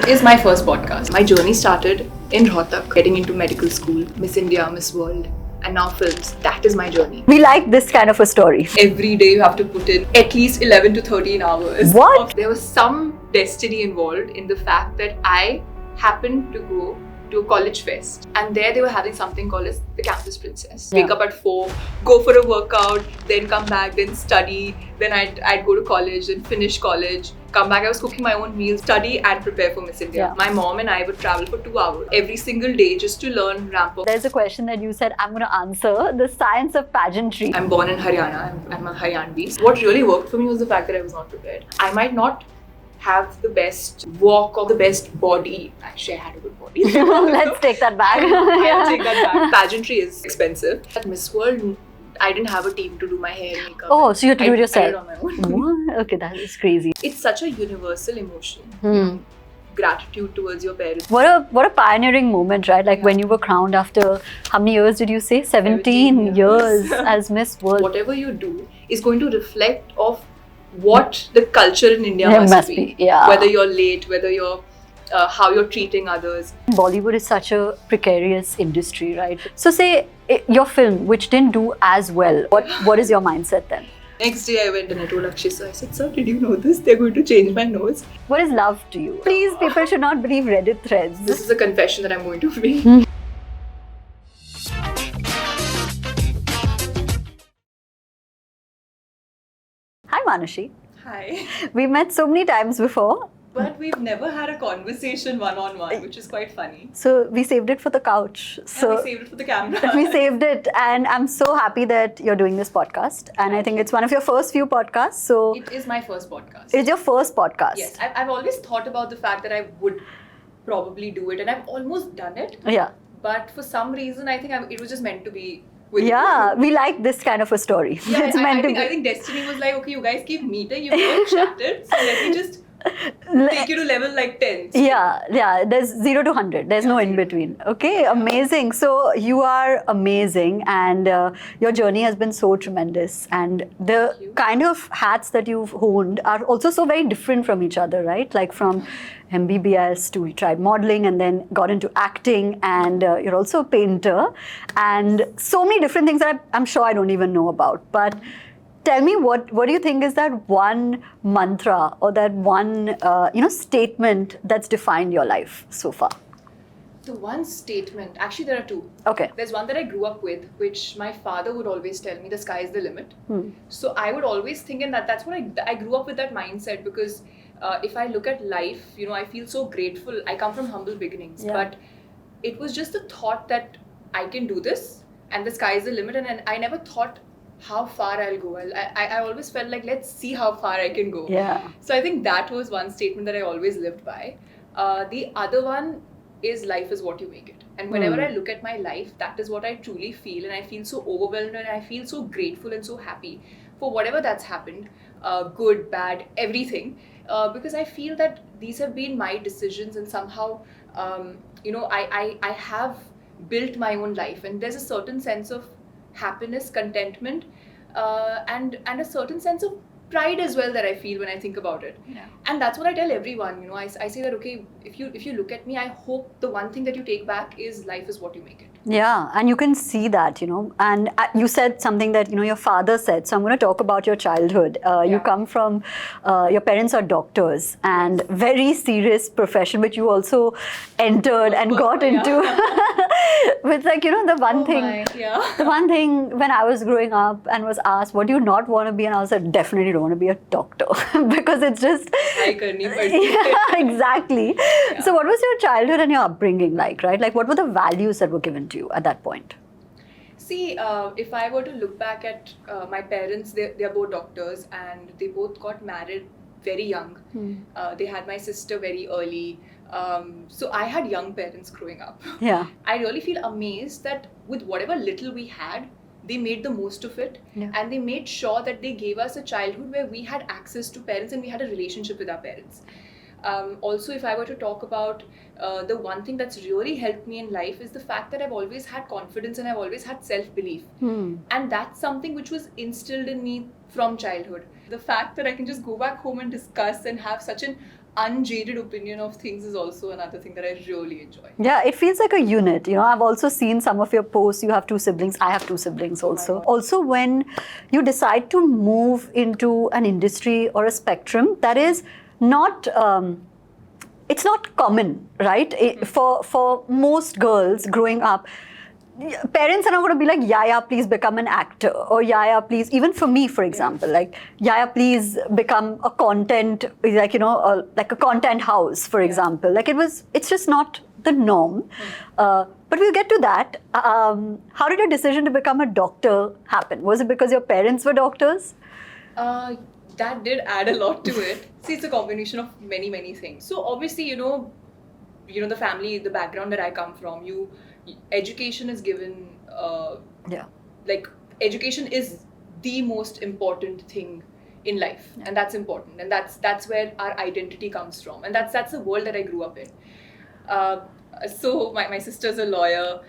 is my first podcast. My journey started in Rohtak, getting into medical school, Miss India, Miss World, and now films. That is my journey. We like this kind of a story. Every day you have to put in at least 11 to 13 hours. What? There was some destiny involved in the fact that I happened to go to a college fest, and there they were having something called as the campus princess. Yeah. Wake up at 4, go for a workout, then come back, then study, then I'd go to college, then finish college, come back. I was cooking my own meals, study and prepare for Miss India. Yeah. My mom and I would travel for 2 hours every single day just to learn ramp up. There's a question that you said I'm going to answer, the science of pageantry. I'm born in Haryana, I'm a Haryanvi. What really worked for me was the fact that I was not prepared. I might not have the best walk or the best body. Actually, I had a good body. Let's take that back. I'll take that back. Pageantry is expensive. At Miss World, I didn't have a team to do my hair, makeup. Oh, so you had to do it yourself? I did it on my own. What? Okay, that is crazy. It's such a universal emotion. Gratitude towards your parents. What a pioneering moment, right? Like when you were crowned after, how many years did you say? 17 years as Miss World. Whatever you do is going to reflect of what the culture in India must be. Yeah. Whether you're late, whether you're how you're treating others. Bollywood is such a precarious industry, right? So say your film, which didn't do as well, what is your mindset then? Next day I went and I told Akshay, so I said, sir, did you know this? They're going to change my nose. What is love to you? Please, people should not believe Reddit threads. This is a confession that I'm going to make. Hi Manushi. Hi. We met so many times before. But we've never had a conversation one-on-one, which is quite funny. So we saved it for the couch. So we saved it for the camera. we saved it, and I'm so happy that you're doing this podcast. And I think it's one of your first few podcasts. So It is my first podcast. it's your first podcast. Yes, I've always thought about the fact that I would probably do it, and I've almost done it. Yeah. But for some reason, I think it was just meant to be with Yeah, you. we like this kind of a story. Yeah, It's I meant to think, be. I think destiny was like, okay, you guys keep meeting, you've never chatted, so let me just take you to level like 10. Yeah, there's 0 to 100. There's no in between. Okay, amazing. So you are amazing, and your journey has been so tremendous. And the kind of hats that you've honed are also so very different from each other, right? Like from MBBS to you tried modeling and then got into acting, and you're also a painter, and so many different things that I'm sure I don't even know about. But tell me, what do you think is that one mantra or that one statement that's defined your life so far? The one statement, actually there are two. Okay. There's one that I grew up with, which my father would always tell me, the sky is the limit. So I would always think, and that's what I grew up with that mindset, because if I look at life, I feel so grateful. I come from humble beginnings, but it was just the thought that I can do this and the sky is the limit, and I never thought how far I'll go. I always felt like, let's see how far I can go. Yeah. So I think that was one statement that I always lived by. The other one is life is what you make it. And whenever I look at my life, that is what I truly feel, and I feel so overwhelmed and I feel so grateful and so happy for whatever that's happened, good, bad, everything, because I feel that these have been my decisions, and somehow I have built my own life, and there's a certain sense of happiness, contentment, and a certain sense of pride as well that I feel when I think about it. Yeah. And that's what I tell everyone. I say that, okay, if you look at me, I hope the one thing that you take back is life is what you make it. Yeah, and you can see that, and you said something that, your father said. So I'm going to talk about your childhood. You come from, your parents are doctors, and very serious profession, which you also entered and got into. With the one thing when I was growing up and was asked, what do you not want to be? And I was like, definitely don't want to be a doctor because it's just... Yeah, exactly. Yeah. So what was your childhood and your upbringing like, right? Like what were the values that were given to you at that point? See, if I were to look back at my parents, they're both doctors, and they both got married very young. They had my sister very early. So I had young parents growing up. Yeah. I really feel amazed that with whatever little we had, they made the most of it, and they made sure that they gave us a childhood where we had access to parents and we had a relationship with our parents. Also, if I were to talk about the one thing that's really helped me in life is the fact that I've always had confidence and I've always had self-belief. And that's something which was instilled in me from childhood. The fact that I can just go back home and discuss and have such an unjaded opinion of things is also another thing that I really enjoy. Yeah, it feels like a unit. I've also seen some of your posts. You have 2 siblings. I have 2 siblings also. Also, when you decide to move into an industry or a spectrum that is not, it's not common, right? For most girls growing up, parents are not going to be like, Yaya, please become an actor, or Yaya, please, even for me, for example, like, Yaya, please become a content, like, like a content house, for example. Like, it's just not the norm. But we'll get to that. How did your decision to become a doctor happen? Was it because your parents were doctors? That did add a lot to it. See, it's a combination of many, many things. So obviously, the family, the background that I come from, education is given, like education is the most important thing in life, and that's important, and that's where our identity comes from, and that's the world that I grew up in. So my sister's a lawyer,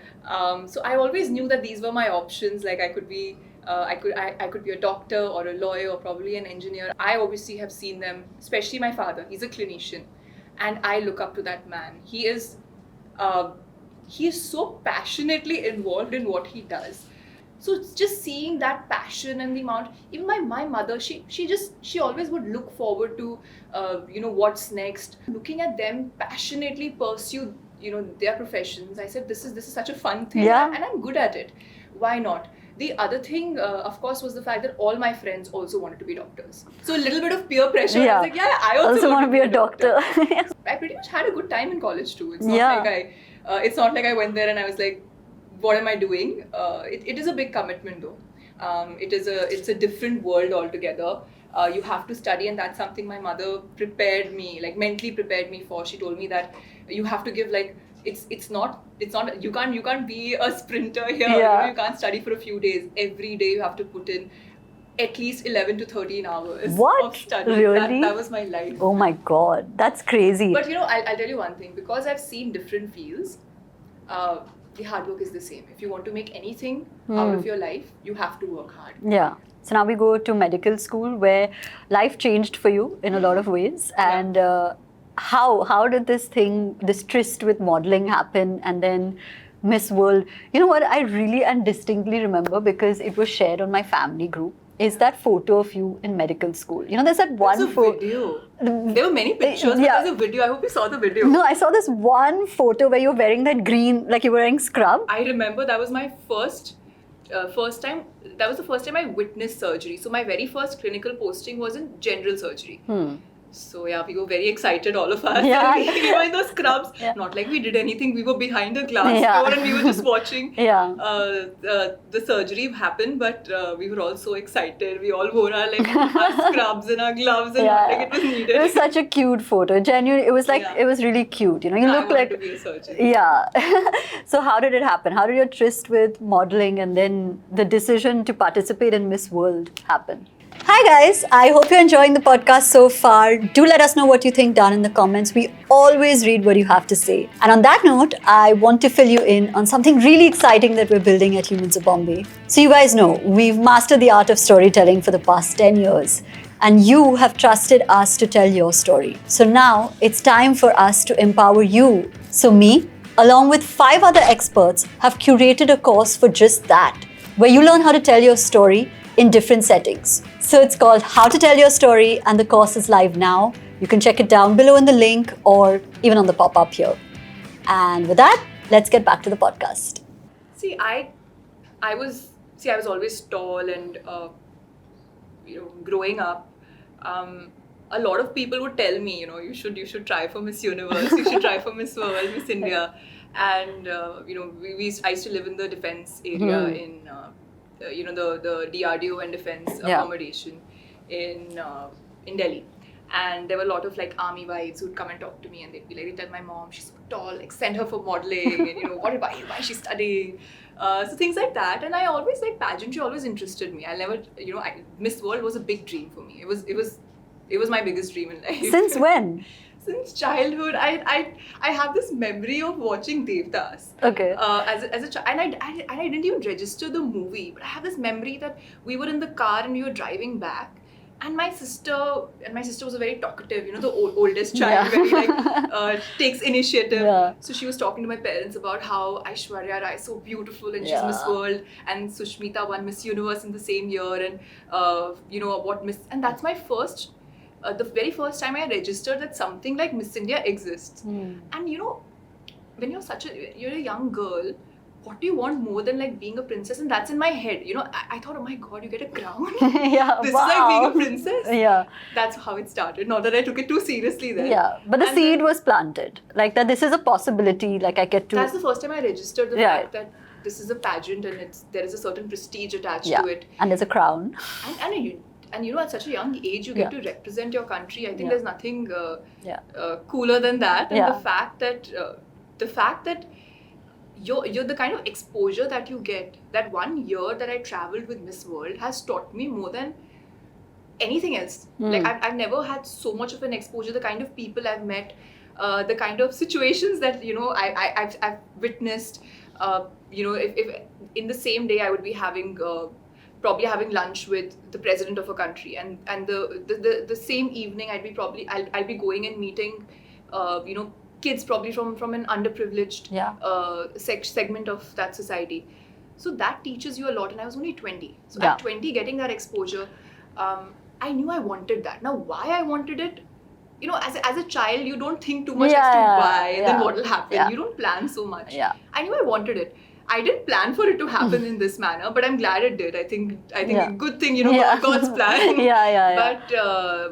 so I always knew that these were my options. Like I could be I could be a doctor or a lawyer or probably an engineer. I obviously have seen them, especially my father. He's a clinician, and I look up to that man. He is so passionately involved in what he does. So it's just seeing that passion and the amount. Even my mother, she always would look forward to what's next. Looking at them passionately pursue their professions, I said this is such a fun thing, and I'm good at it. Why not? The other thing, of course, was the fact that all my friends also wanted to be doctors. So a little bit of peer pressure. I was like, I also want to be a doctor. I pretty much had a good time in college too. It's not like I went there and I was like, what am I doing? It is a big commitment though. It's a different world altogether. You have to study, and that's something my mother prepared me, like mentally prepared me for. She told me that you have to give like, it's not you can't be a sprinter here. You can't study for a few days. Every day you have to put in at least 11 to 13 hours of study. Really? That was my life. Oh my God, that's crazy. But I'll tell you one thing, because I've seen different fields, the hard work is the same. If you want to make anything out of your life, you have to work hard. Yeah. So now we go to medical school, where life changed for you in a lot of ways. And how did this tryst with modeling happen, and then Miss World? You know what I really and distinctly remember, because it was shared on my family group, is that photo of you in medical school. There's that one video. There were many pictures, but there's a video. I hope you saw the video. No, I saw this one photo where you're wearing that green, like you were wearing scrub. I remember that was my first time. That was the first time I witnessed surgery. So my very first clinical posting was in general surgery. So we were very excited, all of us. Yeah. We were in those scrubs. Not like we did anything. We were behind a glass door and we were just watching the surgery happen. But we were all so excited. We all wore our scrubs and our gloves, and like it was needed. It was such a cute photo. Genuinely, it was like it was really cute. You look like to be a surgeon. Yeah. So how did it happen? How did your tryst with modeling and then the decision to participate in Miss World happen? Hi guys, I hope you're enjoying the podcast so far. Do let us know what you think down in the comments. We always read what you have to say. And on that note, I want to fill you in on something really exciting that we're building at Humans of Bombay. So you guys know, we've mastered the art of storytelling for the past 10 years. And you have trusted us to tell your story. So now it's time for us to empower you. So me, along with 5 other experts, have curated a course for just that, where you learn how to tell your story in different settings. So it's called How to Tell Your Story, and the course is live now. You can check it down below in the link or even on the pop-up here. And with that, let's get back to the podcast. See, I was always tall, and growing up, a lot of people would tell me, you should try for Miss Universe, you should try for Miss World, Miss India, and I used to live in the defense area in the DRDO and defense accommodation in Delhi. And there were a lot of like army wives who'd come and talk to me, and they'd tell my mom, she's so tall, like send her for modeling, and why is she studying? So things like that. And I always, like, pageantry always interested me. I'll never, Miss World was a big dream for me. It was my biggest dream in life. Since when? Since childhood. I have this memory of watching Devdas. Okay. As a child, and I didn't even register the movie, but I have this memory that we were in the car and we were driving back, And my sister was a very talkative, you know, the oldest child, very like takes initiative. Yeah. So she was talking to my parents about how Aishwarya Rai is so beautiful and she's Miss World, and Sushmita won Miss Universe in the same year, and you know what Miss, and that's my first, the very first time I registered that something like Miss India exists. And you know, when you're a young girl, what do you want more than like being a princess? And that's in my head, you know. I thought, oh my god, you get a crown. Yeah, This wow. is like being a princess. Yeah, that's how it started. Not that I took it too seriously then. yeah, but the And seed then, was planted, like that this is a possibility, like I get to. That's the first time I registered the Yeah. fact that this is a pageant and there is a certain prestige attached Yeah, to it. and there's a crown. And you know, at such a young age, you get Yeah. to represent your country. I think Yeah. there's nothing Yeah. cooler than that. And Yeah. the fact that you're the kind of exposure that you get, that 1 year that I traveled with Miss World has taught me more than anything else. Like I've never had so much of an exposure, the kind of people I've met, the kind of situations that, you know, I've witnessed. You know, if in the same day I would be having probably having lunch with the president of a country, and the same evening I'll be going and meeting you know, kids probably from an underprivileged segment of that society. So that teaches you a lot, and I was only 20. So at 20, getting that exposure, I knew I wanted that. Now, why I wanted it, you know, as a child, you don't think too much as to why, then what will happen. Yeah. You don't plan so much. Yeah. I knew I wanted it. I didn't plan for it to happen in this manner, but I'm glad it did. I think a good thing, you know, God's plan.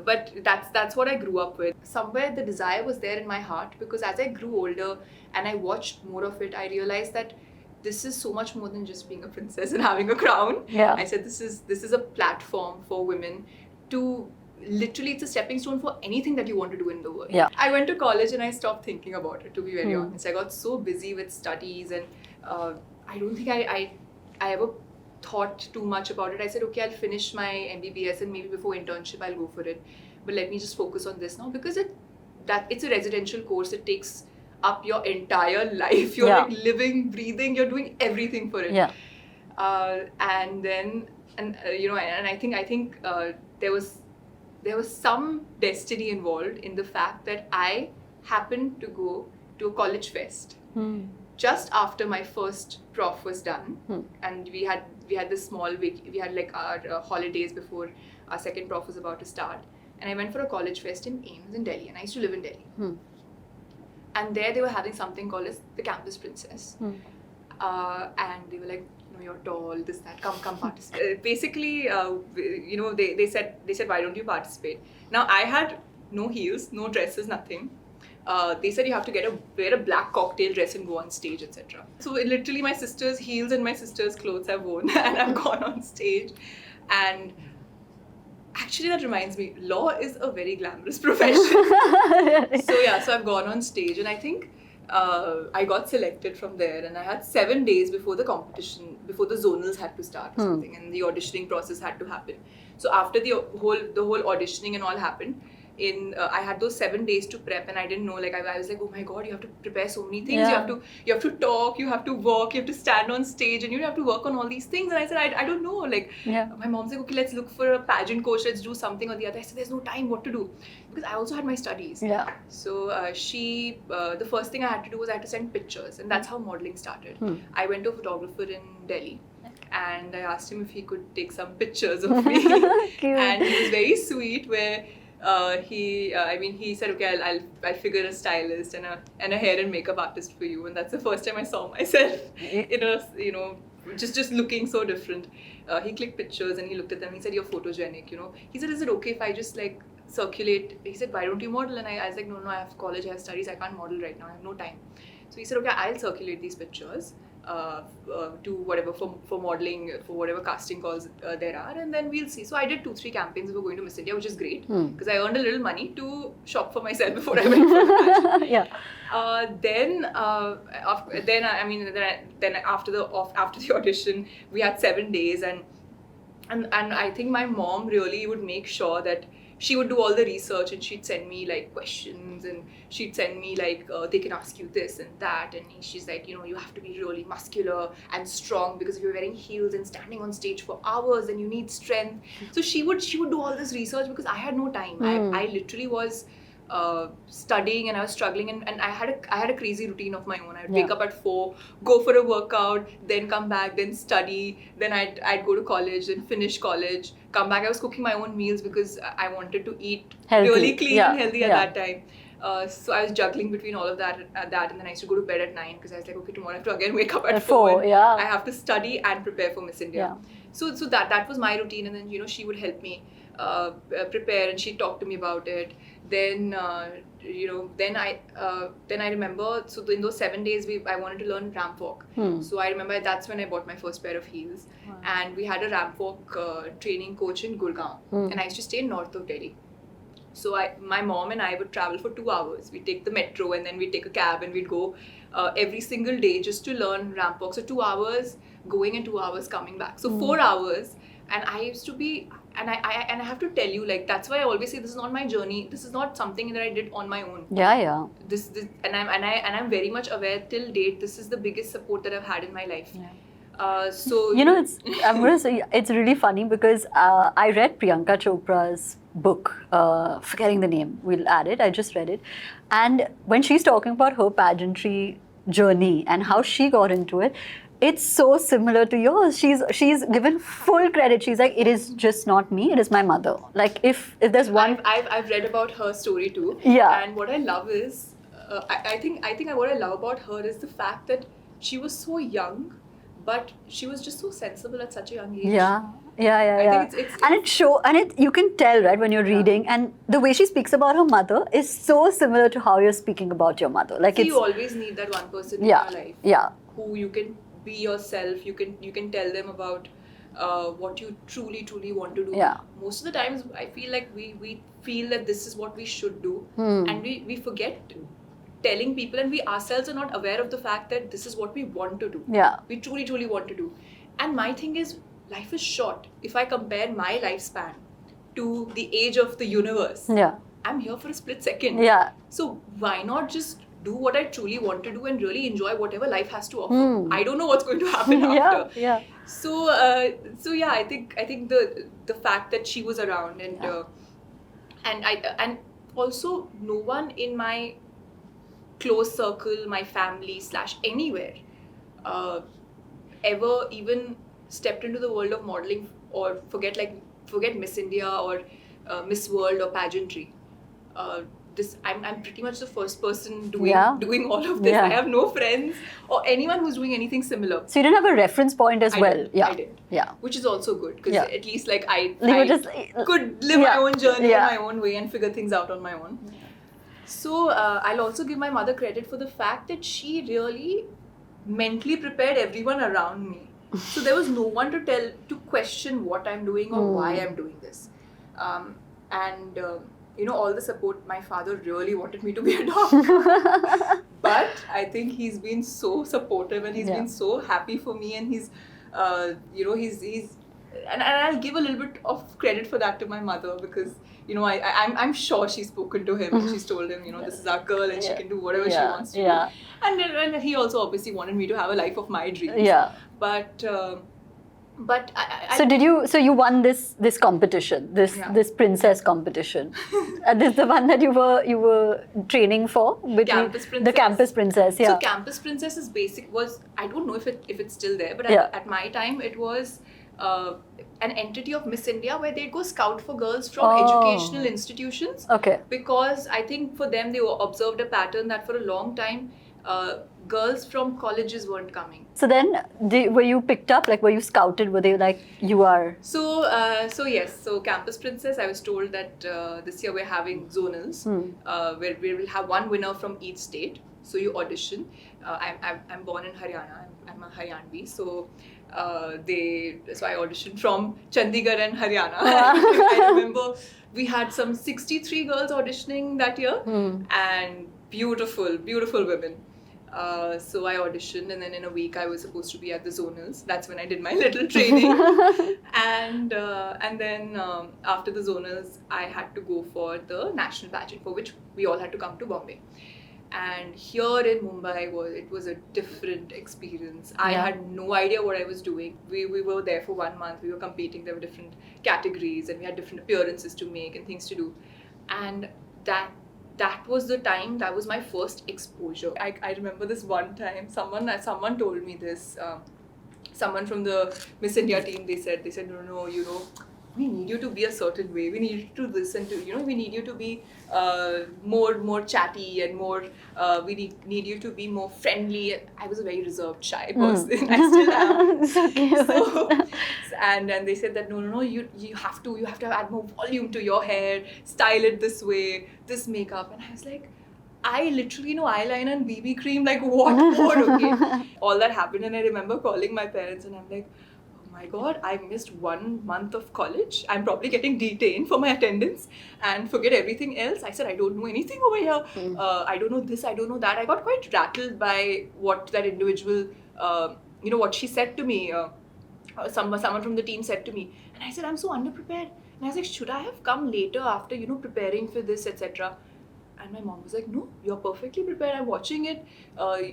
But that's what I grew up with. Somewhere the desire was there in my heart, because as I grew older and I watched more of it, I realized that this is so much more than just being a princess and having a crown. Yeah. I said this is a platform for women to literally, it's a stepping stone for anything that you want to do in the world. Yeah. I went to college and I stopped thinking about it, to be very honest. I got so busy with studies, and I don't think I ever thought too much about it. I said, okay, I'll finish my MBBS and maybe before internship I'll go for it. But let me just focus on this now, because it's a residential course. It takes up your entire life. You're like living, breathing, you're doing everything for it. Yeah. And you know, and I think there was some destiny involved in the fact that I happened to go to a college fest just after my first prof was done, and we had this small week. We had like our holidays before our second prof was about to start, and I went for a college fest in Ames in Delhi, and I used to live in Delhi. And there they were having something called as the Campus Princess, and they were like, you know, you're tall, this, that, come participate. Basically, you know, they said, why don't you participate? Now I had no heels, no dresses, nothing. They said you have to wear a black cocktail dress and go on stage, etc. So literally my sister's heels and my sister's clothes I've worn and I've gone on stage. And actually that reminds me, law is a very glamorous profession. So I've gone on stage, and I think I got selected from there, and I had 7 days before the competition, before the zonals had to start or something, and the auditioning process had to happen. So after the whole auditioning and all happened, I had those 7 days to prep, and I didn't know, like I was like, oh my god, you have to prepare so many things. You have to talk, you have to walk, you have to stand on stage, and you have to work on all these things. And I said, I don't know, like my mom's like, okay, let's look for a pageant coach, let's do something or the other. I said, there's no time, what to do, because I also had my studies. So the first thing I had to do was I had to send pictures, and that's how modeling started. I went to a photographer in Delhi, and I asked him if he could take some pictures of me. And he was very sweet, where he said, okay, I'll figure a stylist and a hair and makeup artist for you. And that's the first time I saw myself in a, you know, just looking so different. He clicked pictures and he looked at them. He said, you're photogenic, you know. He said, is it okay if I just like circulate? He said, why don't you model? And I was like, no, I have college, I have studies, I can't model right now, I have no time. So he said, okay, I'll circulate these pictures to whatever, for modeling, for whatever casting calls there are, and then we'll see. So I did 2-3 campaigns before going to Miss India, which is great, because I earned a little money to shop for myself before I went for the pageant. Then after the audition, we had 7 days, and I think my mom really would make sure that she would do all the research and she'd send me like questions and she'd send me like they can ask you this and that, and she's like, you have to be really muscular and strong because if you're wearing heels and standing on stage for hours then you need strength. So she would do all this research because I had no time. I literally was studying and I was struggling, and I had a crazy routine of my own. I'd wake up at 4, go for a workout, then come back, then study, then I'd go to college, then finish college, come back. I was cooking my own meals because I wanted to eat healthy. Really clean and healthy at that time. So I was juggling between all of that, and then I used to go to bed at 9 because I was like, okay, tomorrow I have to again wake up at 4. I have to study and prepare for Miss India. So that was my routine, and then she would help me prepare, and she'd talk to me about it. Then then I remember, so in those 7 days I wanted to learn ramp walk. So I remember that's when I bought my first pair of heels. And we had a ramp walk training coach in Gurgaon, and I used to stay north of Delhi. So my mom and I would travel for 2 hours. We'd take the metro and then we'd take a cab and we'd go every single day just to learn ramp walk. So 2 hours going and 2 hours coming back. So 4 hours. And I used to be, and I have to tell you, like, that's why I always say this is not my journey. This is not something that I did on my own. This and I'm very much aware till date. This is the biggest support that I've had in my life. So I'm gonna say it's really funny because I read Priyanka Chopra's book, forgetting the name. We'll add it. I just read it, and when she's talking about her pageantry journey and how she got into it, it's so similar to yours. She's given full credit. She's like, it is just not me. It is my mother. Like if there's one, I've read about her story too. And what I love is, I think what I love about her is the fact that she was so young, but she was just so sensible at such a young age. I think it's you can tell, right, when you're reading, and the way she speaks about her mother is so similar to how you're speaking about your mother. Like you always need that one person in your life. Who you can be yourself. You can tell them about what you truly want to do. Most of the times I feel like we feel that this is what we should do, and we forget telling people, and we ourselves are not aware of the fact that this is what we want to do. We truly want to do. And my thing is, life is short. If I compare my lifespan to the age of the universe, I'm here for a split second. So why not just do what I truly want to do and really enjoy whatever life has to offer? I don't know what's going to happen after. So I think the fact that she was around, and also no one in my close circle, my family / anywhere, ever even stepped into the world of modeling, or forget Miss India or Miss World or pageantry. I'm pretty much the first person doing all of this. I have no friends or anyone who's doing anything similar. So you didn't have a reference point as well. I did. Which is also good, because at least like I could live my own journey in my own way and figure things out on my own. So I'll also give my mother credit for the fact that she really mentally prepared everyone around me. So there was no one to question what I'm doing or why I'm doing this. All the support. My father really wanted me to be a doctor, but I think he's been so supportive and he's been so happy for me, and he's and I'll give a little bit of credit for that to my mother, because I'm sure she's spoken to him and she's told him, this is our girl and she can do whatever she wants to do. And he also obviously wanted me to have a life of my dreams. But so you won this competition, this princess competition. This is the one that you were training for, Campus Princess. The Campus Princess. So Campus Princess is I don't know if it's still there, but at my time it was an entity of Miss India where they'd go scout for girls from educational institutions. Because I think for them they observed a pattern that for a long time girls from colleges weren't coming. So then, were you picked up? Like, were you scouted? Were they like, you are? So yes. So Campus Princess, I was told that this year we're having zonals, where we will have one winner from each state. So you audition. I'm born in Haryana. I'm a Haryanvi. So I auditioned from Chandigarh and Haryana. I remember we had some 63 girls auditioning that year, and beautiful women. So I auditioned, and then in a week I was supposed to be at the zonals. That's when I did my little training, and then after the zonals, I had to go for the national pageant, for which we all had to come to Bombay. And here in Mumbai, it was a different experience. I had no idea what I was doing. We were there for 1 month. We were competing. There were different categories, and we had different appearances to make and things to do. And that was the time, that was my first exposure. I remember this one time, someone told me this, someone from the Miss India team, they said, no, you know, we need you to be a certain way, we need you to listen to, you know, we need you to be more chatty and more, we need you to be more friendly. I was a very reserved, shy person. I still am. So cute. So, and they said that no, you have to add more volume to your hair, style it this way, this makeup. And I was like, I literally know eyeliner and BB cream, like what more, okay? All that happened, and I remember calling my parents and I'm like, oh my god, I missed 1 month of college. I'm probably getting detained for my attendance and forget everything else. I said, I don't know anything over here. I don't know this, I don't know that. I got quite rattled by what that individual, you know, what she said to me. Someone from the team said to me, and I said, I'm so underprepared. And I was like, should I have come later after, you know, preparing for this, etc.? And my mom was like, no, you're perfectly prepared. I'm watching it.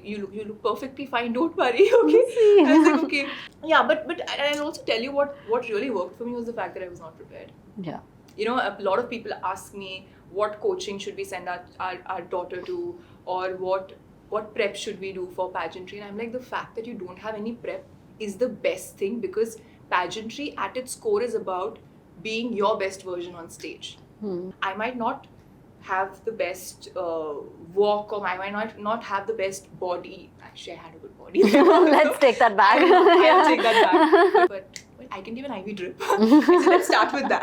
You look perfectly fine. Don't worry, okay? I was like, okay. Yeah, but I'll also tell you what really worked for me was the fact that I was not prepared. Yeah. You know, a lot of people ask me what coaching should we send our daughter to, or what prep should we do for pageantry. And I'm like, the fact that you don't have any prep is the best thing, because pageantry at its core is about being your best version on stage. I might not have the best walk, or I might not have the best body. Actually, I had a good body. Let's take that back. I'll take that back. But I can give an IV drip. I said, let's start with that.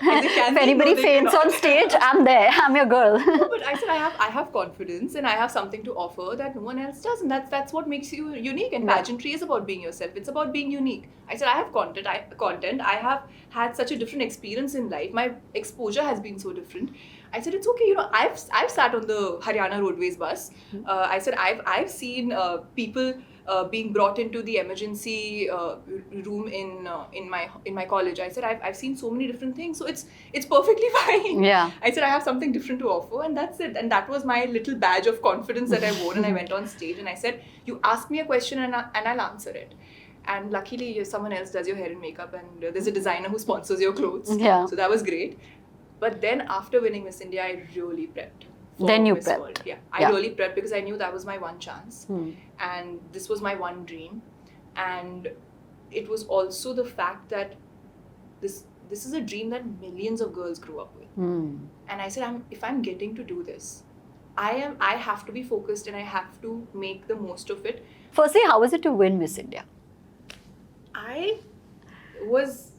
If anybody faints on stage, I'm there. I'm your girl. No, but I said I have confidence and I have something to offer that no one else does, and that's what makes you unique. And pageantry is about being yourself. It's about being unique. I said I have content. I have had such a different experience in life. My exposure has been so different. I said, it's okay, you know, I've sat on the Haryana Roadways bus. I said, I've seen people being brought into the emergency room in my college. I said, I've seen so many different things, so it's perfectly fine. Yeah. I said, I have something different to offer, and that's it. And that was my little badge of confidence that I wore, and I went on stage and I said, you ask me a question and I'll answer it. And luckily, someone else does your hair and makeup, and there's a designer who sponsors your clothes. Yeah. So that was great. But then after winning Miss India, I really prepped. Then you Miss prepped. World. Yeah, I really prepped because I knew that was my one chance. And this was my one dream. And it was also the fact that this is a dream that millions of girls grew up with. And I said, if I'm getting to do this, I have to be focused and I have to make the most of it. Firstly, how was it to win Miss India? I was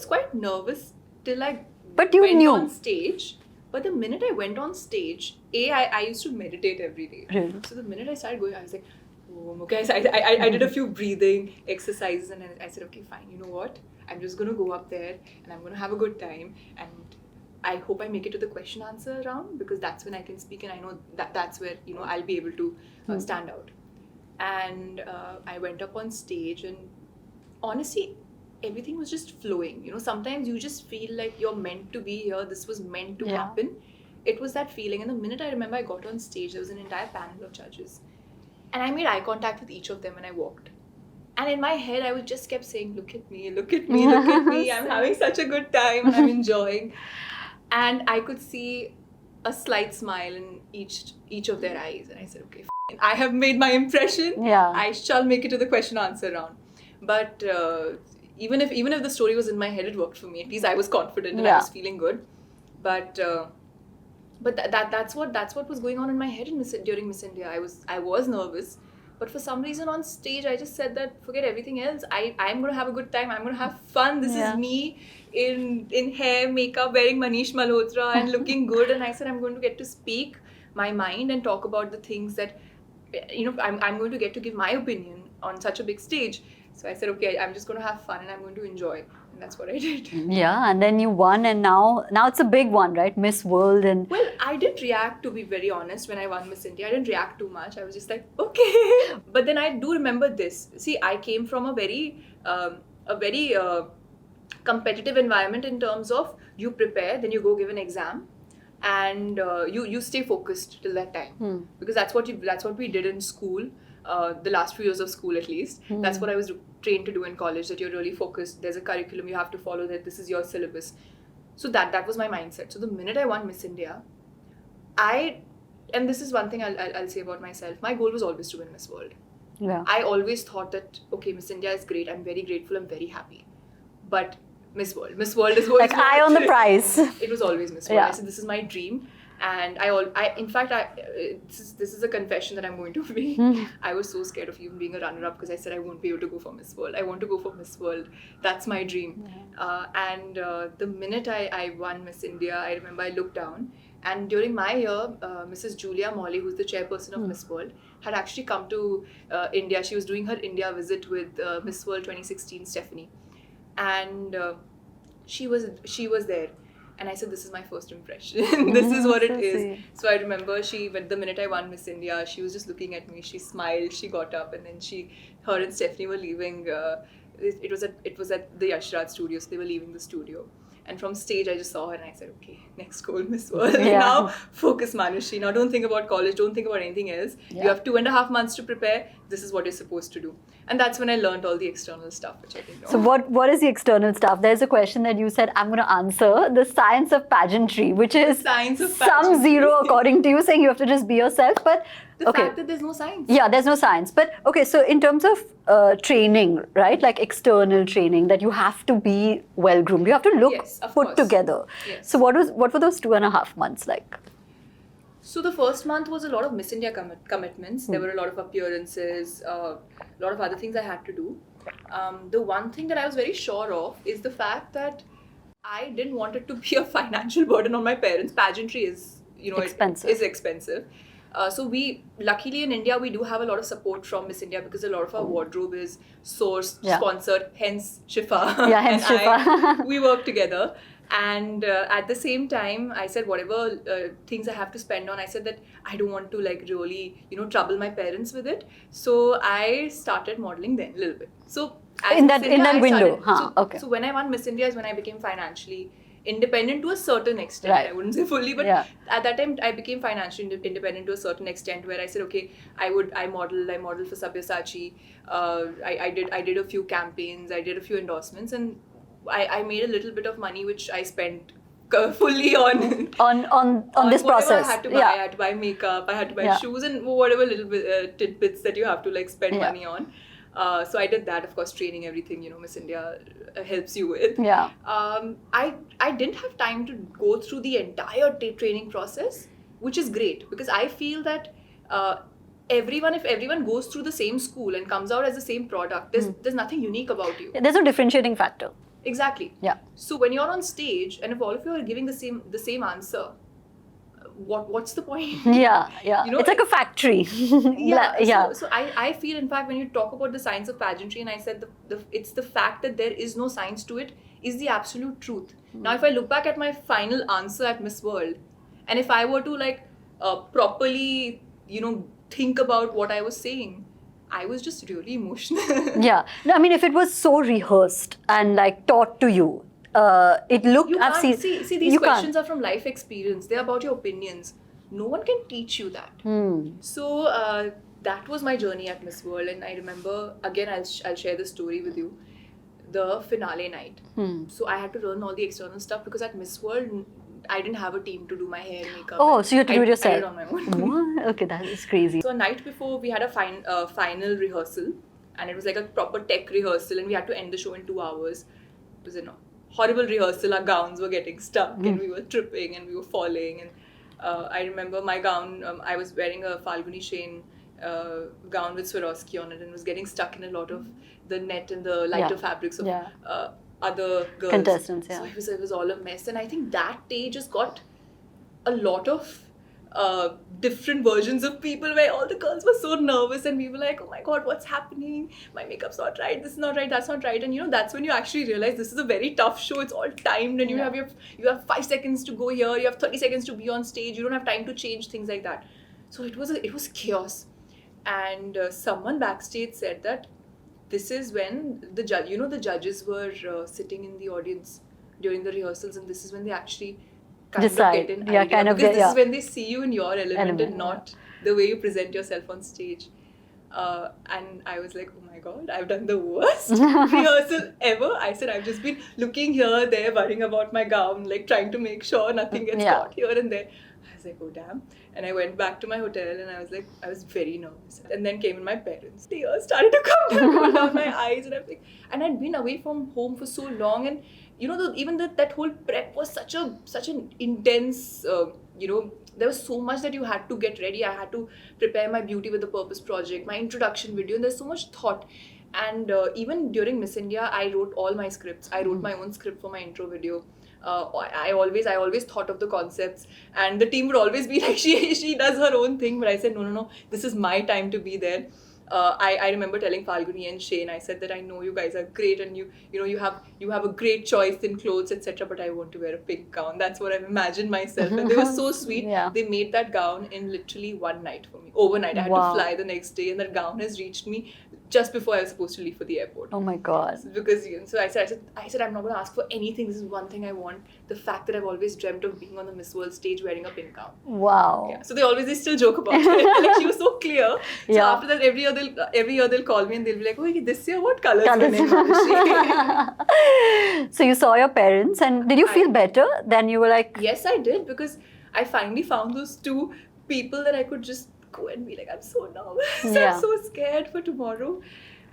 quite nervous till I But you went knew. on stage. But the minute I went on stage, I used to meditate every day. Really? So the minute I started going, I was like, oh, okay. So I did a few breathing exercises, and I said, okay, fine. You know what? I'm just going to go up there and I'm going to have a good time. And I hope I make it to the question answer round, because that's when I can speak, and I know that's where, you know, I'll be able to stand out. And I went up on stage, and honestly, everything was just flowing. You know, sometimes you just feel like you're meant to be here. This was meant to happen. It was that feeling. And the minute I remember I got on stage, there was an entire panel of judges. And I made eye contact with each of them when I walked. And in my head, I just kept saying, look at me, look at me, look at me. I'm having such a good time and I'm enjoying. And I could see a slight smile in each of their eyes. And I said, okay, I have made my impression. Yeah. I shall make it to the question answer round. But even if the story was in my head, it worked for me. At least I was confident and I was feeling good. But that's what was going on in my head during Miss India. I was nervous, but for some reason on stage I just said that forget everything else. I'm going to have a good time. I'm going to have fun. This is me in hair, makeup, wearing Manish Malhotra and looking good. And I said I'm going to get to speak my mind and talk about the things that, you know, I'm going to get to give my opinion on such a big stage. So I said, okay, I'm just going to have fun and I'm going to enjoy. And that's what I did. Yeah, and then you won, and now it's a big one, right? Miss World and Well, I didn't react, to be very honest, when I won Miss India. I didn't react too much. I was just like, okay. But then I do remember this. See, I came from a very competitive environment in terms of you prepare, then you go give an exam, and you stay focused till that time, because that's what we did in school. The last few years of school, at least, that's what I was trained to do in college. That you're really focused. There's a curriculum you have to follow. That this is your syllabus. So that was my mindset. So the minute I won Miss India, and this is one thing I'll say about myself. My goal was always to win Miss World. yeah. I always thought that, okay, Miss India is great. I'm very grateful. I'm very happy. But Miss World is always Like eye on the prize. It was always Miss World. Yeah. I said, this is my dream. And this is a confession that I'm going to make. I was so scared of even being a runner-up because I said I won't be able to go for Miss World. I want to go for Miss World. That's my dream. And the minute I won Miss India, I remember I looked down. And during my year, Mrs. Julia Molly, who's the chairperson of Miss World, had actually come to India. She was doing her India visit with Miss World 2016, Stephanie. And she was there. And I said, this is my first impression. This is what it is. Sweet. So I remember the minute I won Miss India, she was just looking at me. She smiled. She got up, and then her and Stephanie were leaving. It was at the Yashraj studio, so they were leaving the studio. And from stage, I just saw her and I said, okay, next goal, Miss World. Yeah. Now focus, Manushi. Now don't think about college. Don't think about anything else. Yeah. You have 2.5 months to prepare. This is what you're supposed to do. And that's when I learned all the external stuff, which I didn't know. So what is the external stuff? There's a question that you said, I'm going to answer. The science of pageantry, which is Science of some pageantry. zero according to you, saying you have to just be yourself. But the okay. fact that there's no science. Yeah, there's no science. But okay, so in terms of training, right? Like external training, that you have to be well groomed. You have to look Yes, of put course. together. Yes. So what were those 2.5 months like? So the first month was a lot of Miss India commitments. There were a lot of appearances, a lot of other things I had to do. The one thing that I was very sure of is the fact that I didn't want it to be a financial burden on my parents. Pageantry is, Expensive. It is expensive. So luckily in India, we do have a lot of support from Miss India because a lot of our wardrobe is sourced, Yeah. sponsored, hence Shifa. Yeah, hence and Shifa. we work together. And at the same time, I said whatever things I have to spend on, I said that I don't want to really, trouble my parents with it. So I started modeling then a little bit. So as In Miss that India, I window, started- okay. So when I won Miss India is when I became financially independent to a certain extent. Right. I wouldn't say fully, but Yeah. at that time I became financially independent to a certain extent, where I said, okay, I modeled for Sabyasachi. I did a few campaigns, I did a few endorsements, and I made a little bit of money which I spent fully on this whatever process. I had to buy. I had to buy makeup, I had to buy Yeah. shoes, and whatever little bit tidbits that you have to spend Yeah. money on. So I did that, of course, training, everything, Miss India helps you with. Yeah. I didn't have time to go through the entire training process, which is great because I feel that if everyone goes through the same school and comes out as the same product, there's nothing unique about you. There's a differentiating factor. Exactly. Yeah. So when you're on stage and if all of you are giving the same answer, what's the point? Yeah. It's like a factory. Yeah. So I feel, in fact, when you talk about the science of pageantry, and I said it's the fact that there is no science to it is the absolute truth. Now, if I look back at my final answer at Miss World, and if I were to properly, think about what I was saying, I was just really emotional. Yeah. No, I mean, if it was so rehearsed and taught to you, it looked. You I've can't seen. see these you questions are from life experience. They're about your opinions. No one can teach you that. So that was my journey at Miss World, and I remember again. I'll share the story with you. The finale night. So I had to learn all the external stuff because at Miss World, I didn't have a team to do my hair, makeup. Oh, so you had to do it yourself. I did it on my own. What? Okay, that is crazy. So a night before, we had a final rehearsal, and it was like a proper tech rehearsal, and we had to end the show in 2 hours. It was a horrible rehearsal. Our gowns were getting stuck, and we were tripping, and we were falling. And I remember my gown. I was wearing a Falguni Shane gown with Swarovski on it, and was getting stuck in a lot of the net and the lighter fabrics of other girls. Contestants, yeah. So it was all a mess, and I think that day just got a lot of different versions of people where all the girls were so nervous and we were like, oh my god, what's happening? My makeup's not right, this is not right, that's not right. And you know, that's when you actually realize this is a very tough show. It's all timed and you have 5 seconds to go here, you have 30 seconds to be on stage, you don't have time to change, things like that. So it was chaos. And someone backstage said that this is when the judges were sitting in the audience during the rehearsals, and this is when they actually kind Decide. of get an Yeah, idea, kind of because get- this yeah. is when they see you in your element and not the way you present yourself on stage. And I was like, oh my god, I've done the worst rehearsal ever. I said, I've just been looking here, there, worrying about my gown, like trying to make sure nothing gets Yeah. caught here and there. I was like, oh damn. And I went back to my hotel and I was like, I was very nervous. And then came in my parents. Tears started to come down my eyes, and I'm like, and I'd been away from home for so long, and you know, that whole prep was such an intense, there was so much that you had to get ready. I had to prepare my Beauty with a Purpose project, my introduction video, and there's so much thought. And even during Miss India, I wrote all my scripts. I wrote my own script for my intro video. I always thought of the concepts, and the team would always be like, she does her own thing, but I said, no, this is my time to be there. I remember telling Falguni and Shane, I said that I know you guys are great and you have a great choice in clothes, etc. But I want to wear a pink gown. That's what I've imagined myself. And they were so sweet. Yeah. They made that gown in literally one night for me. Overnight. I had Wow. to fly the next day, and that gown has reached me just before I was supposed to leave for the airport. Oh my god. Because so I said I'm not going to ask for anything. This is one thing I want. The fact that I've always dreamt of being on the Miss World stage wearing a pink gown. Wow. Yeah. So they still joke about it. Like, she was so clear. So Yeah. after that, every year they'll call me and they'll be like, oh, this year what colors Colours. winning, Manushi? So you saw your parents, and did you feel better? Then you were like, Yes, I did, because I finally found those two people that I could just go and be like, I'm so nervous. Yeah. I'm so scared for tomorrow.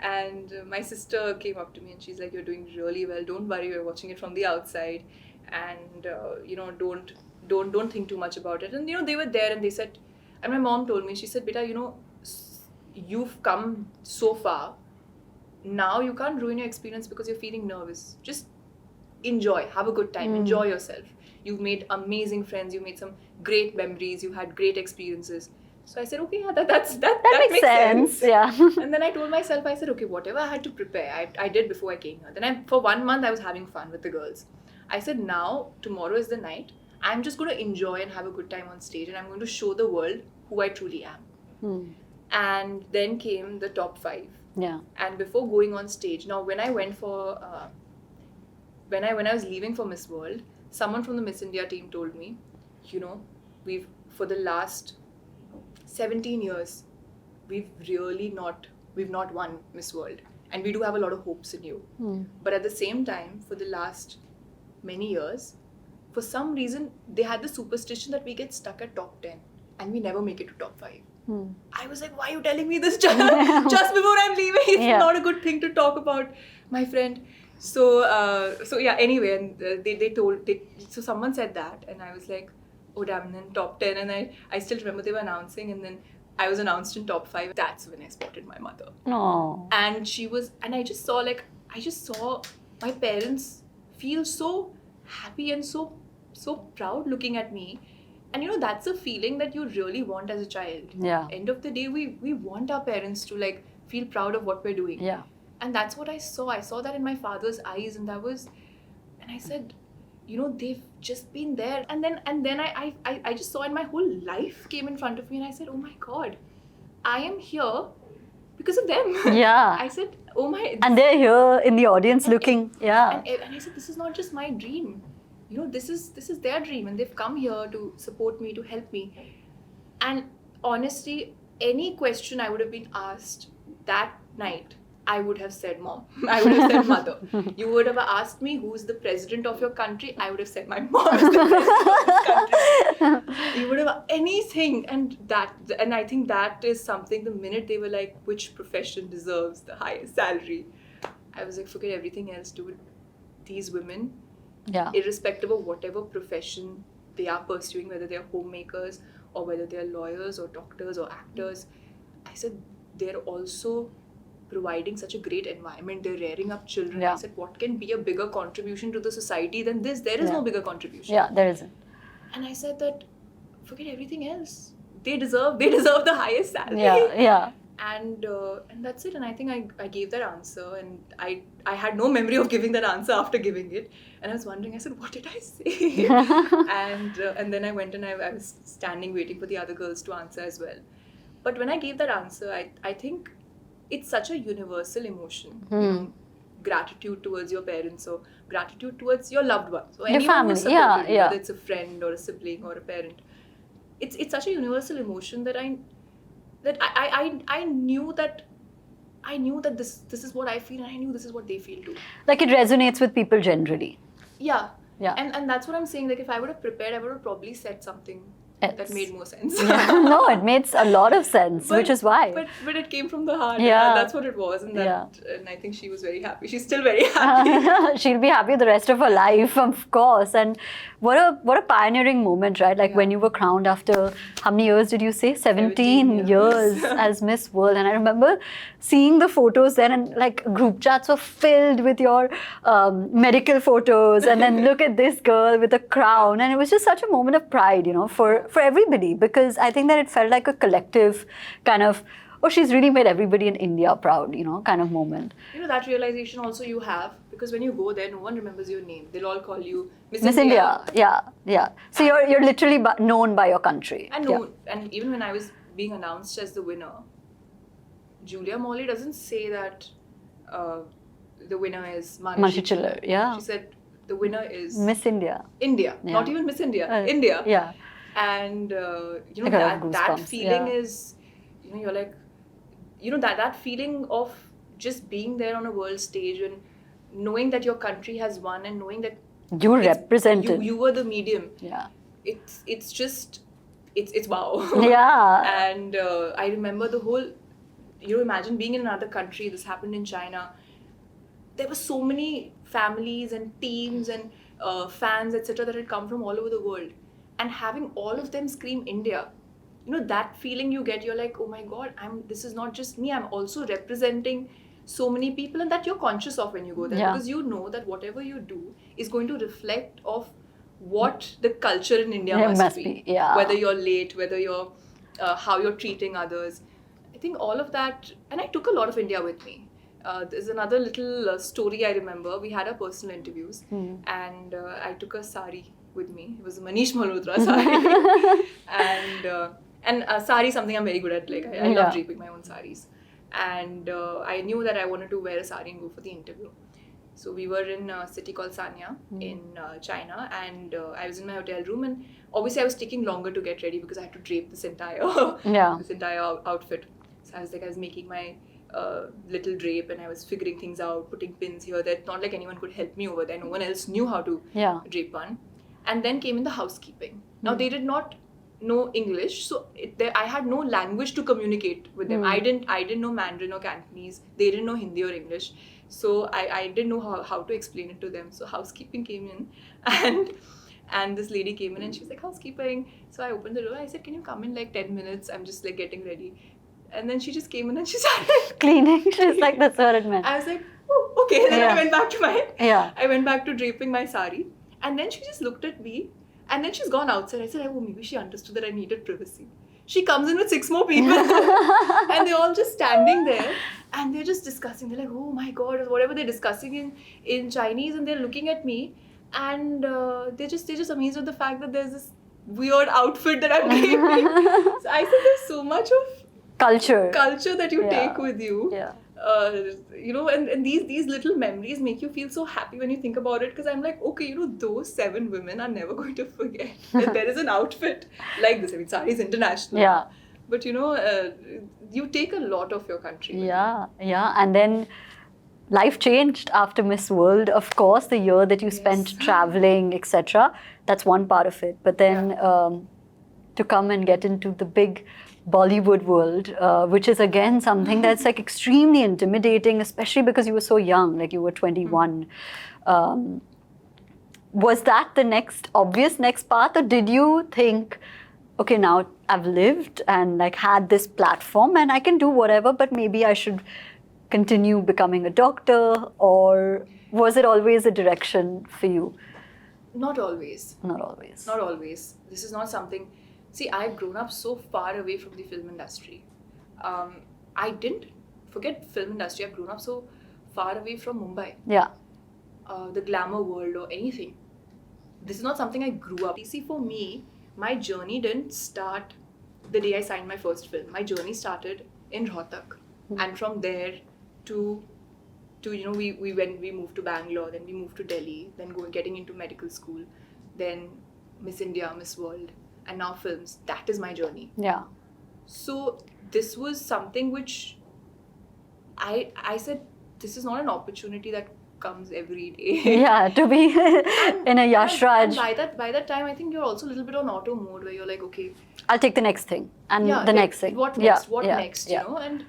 And my sister came up to me and she's like, you're doing really well. Don't worry, we're watching it from the outside. And, don't think too much about it. And, they were there and they said, and my mom told me, she said, Beta, you've come so far. Now you can't ruin your experience because you're feeling nervous. Just enjoy, have a good time, enjoy yourself. You've made amazing friends, you made some great memories, you had great experiences. So I said, okay, yeah, that makes sense. Yeah. And then I told myself, I said, okay, whatever I had to prepare, I did before I came here. Then for 1 month, I was having fun with the girls. I said, now, tomorrow is the night. I'm just going to enjoy and have a good time on stage, and I'm going to show the world who I truly am. And then came the top 5. Yeah. And before going on stage, now when I went for, when I was leaving for Miss World, someone from the Miss India team told me, we've for the last 17 years, we've not won Miss World, and we do have a lot of hopes in you. But at the same time, for the last many years, for some reason, they had the superstition that we get stuck at top 10 and we never make it to top 5. I was like, why are you telling me this just before I'm leaving? It's not a good thing to talk about, my friend. So yeah, anyway, and so someone said that, and I was like, oh damn, and then top 10, and I still remember they were announcing, and then I was announced in top 5. That's when I spotted my mother. Oh. And I just saw my parents feel so happy and so proud looking at me. And that's a feeling that you really want as a child. Yeah. End of the day, we want our parents to feel proud of what we're doing. Yeah. And that's what I saw. I saw that in my father's eyes, and I said, they've just been there. And then I just saw, and my whole life came in front of me, and I said, oh my God, I am here because of them. Yeah. I said, oh my. And they're here in the audience looking. Yeah. And I said, this is not just my dream. This is their dream, and they've come here to support me, to help me. And honestly, any question I would have been asked that night, I would have said mom. I would have said mother. You would have asked me who's the president of your country, I would have said my mom is the president of this country. You would have anything, and I think that is something. The minute they were like, which profession deserves the highest salary, I was like, forget everything else, dude. These women, irrespective of whatever profession they are pursuing, whether they're homemakers or whether they're lawyers or doctors or actors, I said, they're also providing such a great environment. They're rearing up children. I said, what can be a bigger contribution to the society than this? There is no bigger contribution. Yeah, there isn't. And I said that forget everything else. They deserve the highest salary. Yeah. And that's it. And I think I gave that answer, and I had no memory of giving that answer after giving it. And I was wondering, I said, what did I say? and then I went and I was standing waiting for the other girls to answer as well. But when I gave that answer, I think it's such a universal emotion. You know, gratitude towards your parents or gratitude towards your loved ones or Your anyone family. who's supported you, Yeah. whether it's a friend or a sibling or a parent. It's such a universal emotion that I knew that this is what I feel, and I knew this is what they feel too. Like it resonates with people generally. Yeah. Yeah. And that's what I'm saying. Like if I would have prepared, I would have probably said something that made more sense. No, it makes a lot of sense, which is why. But it came from the heart. Yeah. That's what it was, and and I think she was very happy. She's still very happy. She'll be happy the rest of her life, of course. And what a pioneering moment, right? Like when you were crowned after how many years did you say? 17 years as Miss World. And I remember seeing the photos then, and like group chats were filled with your medical photos, and then look at this girl with a crown, and it was just such a moment of pride, you know, for everybody, because I think that it felt like a collective kind of, oh, she's really made everybody in India proud, you know, kind of moment. You know, that realization also you have, because when you go there, no one remembers your name. They'll all call you Miss India. Yeah. So you're literally known by your country. And known, and even when I was being announced as the winner, Julia Morley doesn't say that the winner is Manushi Chhillar. Yeah. She said the winner is Miss India. India, not even Miss India. India. Yeah. And you know, that feeling is, you know, you're like, you know, that feeling of just being there on a world stage and knowing that your country has won, and knowing that you represented. You were the medium. Yeah. It's just it's wow. Yeah. And I remember the whole, you know, imagine being in another country. This happened in China. There were so many families and teams and fans, etc., that had come from all over the world. And having all of them scream India, you know, that feeling you get, you're like, oh my God, this is not just me, I'm also representing so many people, and that you're conscious of when you go there, because you know that whatever you do is going to reflect of what the culture in India must be. Yeah. Whether you're late, whether you're, how you're treating others. I think all of that, and I took a lot of India with me. There's another little story I remember. We had our personal interviews, and I took a saree with me. It was a Manish Malhotra saree. and saree is something I'm very good at. Like I love draping my own sarees. And I knew that I wanted to wear a saree and go for the interview. So we were in a city called Sanya in China, and I was in my hotel room, and obviously I was taking longer to get ready because I had to drape this entire outfit. So I was making my little drape, and I was figuring things out, putting pins here, there. Not like anyone could help me over there. No one else knew how to drape one. And then came in the housekeeping. Now they did not know English, so I had no language to communicate with them. I didn't know Mandarin or Cantonese. They didn't know Hindi or English, so I didn't know how to explain it to them. So housekeeping came in, and this lady came in, and she was like, housekeeping. So I opened the door. I said, can you come in like 10 minutes? I'm just like getting ready. And then she just came in and she started cleaning. She's like, that's what it meant. I was like, oh, okay. Then I went back to I went back to draping my sari, and then she just looked at me, and then she's gone outside. I said, oh, maybe she understood that I needed privacy. She comes in with 6 more people, and they're all just standing there, and they're just discussing. They're like, oh my God, whatever they're discussing in Chinese, and they're looking at me, and they're just amazed at the fact that there's this weird outfit that I'm draping. So I said, there's so much of culture that you take with you. Yeah. You know, and these little memories make you feel so happy when you think about it, because I'm like, okay, you know, those 7 women are never going to forget that there is an outfit like this. I mean, sari is international. Yeah. But you know, you take a lot of your country with you. Yeah. And then life changed after Miss World, of course, the year that you spent traveling, etc. That's one part of it. But then to come and get into the big Bollywood world, which is again something that's like extremely intimidating, especially because you were so young, like you were 21. Was that the obvious next path, or did you think, okay, now I've lived and like had this platform and I can do whatever, but maybe I should continue becoming a doctor? Or was it always a direction for you? Not always. Not always. Not always. This is not something. See, I've grown up so far away from the film industry. I didn't forget film industry. I've grown up so far away from Mumbai, Yeah. the glamour world or anything. This is not something I grew up. See, for me, my journey didn't start the day I signed my first film. My journey started in Rohtak, and from there to we moved to Bangalore, then we moved to Delhi, then getting into medical school, then Miss India, Miss World, and now films. That is my journey. Yeah. So this was something which I said, this is not an opportunity that comes every day. Yeah, to be in a Yash Raj. And by that time, I think you're also a little bit on auto mode where you're like, okay, I'll take the next thing and the next thing. What next? Yeah, What yeah, next? yeah. You know, and